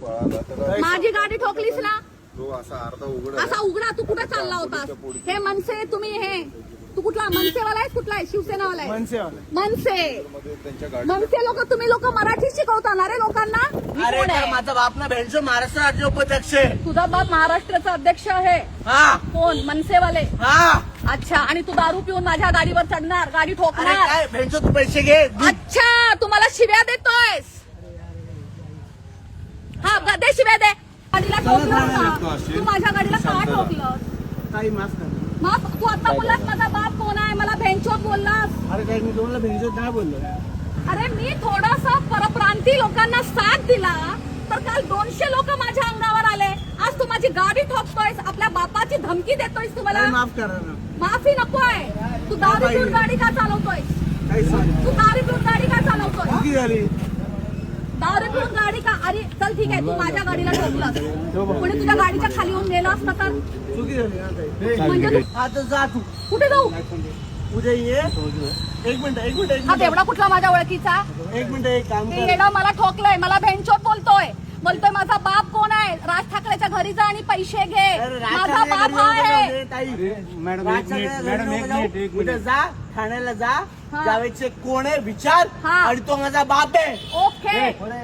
माझी गाडी ठोकलीस ना, तो असा अर्धा उघड असा उघडा. तू कुठे चालला होतास? हे मनसे तुम्ही, हे तू कुठला मनसेवाला आहेस? कुठला आहे? शिवसेनावाला आहे? मनसे. मनसे लोक, तुम्ही लोक मराठी शिकवता रे लोकांना? अरे तर माझा बाप ना भेंडचो महाराष्ट्र राज्य उपाध्यक्ष आहे. तुझा बाप महाराष्ट्राचा अध्यक्ष आहे? हा. कोण? मनसेवाले? हा. अच्छा. आणि तू दारू पिऊन माझ्या गाडीवर चढणार, गाडी अरे ठोकणार? काय भेंडचो तू पैसे घे. अच्छा, तू मला शिव्या देतोयस? हा, दे शिव्या दे. गाडीला ठोकलं का? तू माझ्या गाडीला का ठोकलं? काही माफ कर. मग तू आता बोललास माझा बाप कोण आहे, मला भेंचोत बोललास. अरे काय मी तुम्हाला भेंडचो नाही बोललो. अरे मी थोडासा परप्रांती लोकांना साथ दिला तर काल 200 लोक माझ्या अंगावर आले. आज तू माझी गाडी ठोकतोयस, आपल्या बापाची धमकी देतोयस. तुम्हाला माफ करा ना. माफी नकोय. तू दारू पिऊन गाडी का चालवतोयस? तू दारू पिऊन गाडी का चालवतोय? दारू पिऊन गाडी का? अरे चल ठीक आहे, तू माझ्या गाडीला ठोकलास, कोणी तुझ्या गाडीच्या खाली येऊन गेला असता तर? म्हणजे आता जा तू. कुठे जाऊ? उद्या ये. एक मिनिट. हा तेवढा कुठला माझ्या ओळखीचा? एक मिनिट एक काम ते कर. येडा मला ठोकलंय, मला भेंचोत बोलतोय माझा बाप कोण आहे? राज ठाकरेच्या घरी जा आणि पैसे घे. अरे माझा बाप आहे. मॅडम उद्या जा ठाण्याला जा. जावेदचे कोण आहे विचार. हा. आणि तो माझा बाप आहे. ओके.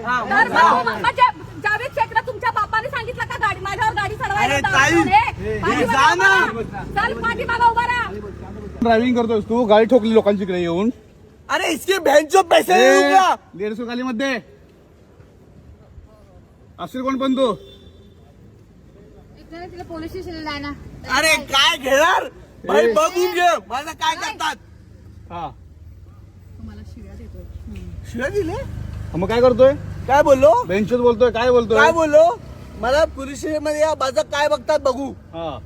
हा, तर मग जा. म्हणजे जावेद शेखला तुमच्या बापाने सांगितलं का गाडी माझ्यावर गाडी चढवायला? अरे ताई, जा ना. चल पाठीमागा उभा राहा. ड्रायव्हिंग करतोस तू, गाडी ठोकली लोकांची इकडे येऊन. अरे इसके भेंडचो पैसे देऊ का? 150 खाली मध्ये असेल कोण पण तू. तिला पोलीस स्टेशनला जाय ना. अरे काय घेणार भाई, बघून घे मला काय करतात. हा तुम्हाला शिव्या देतोय. शिव्या दिले? मग काय करतोय? काय बोललो? बेंचच बोलतोय, काय बोलतोय? काय बोललो? मला पोलीस स्टेशन मध्ये या माझं काय बघतात बघू. हा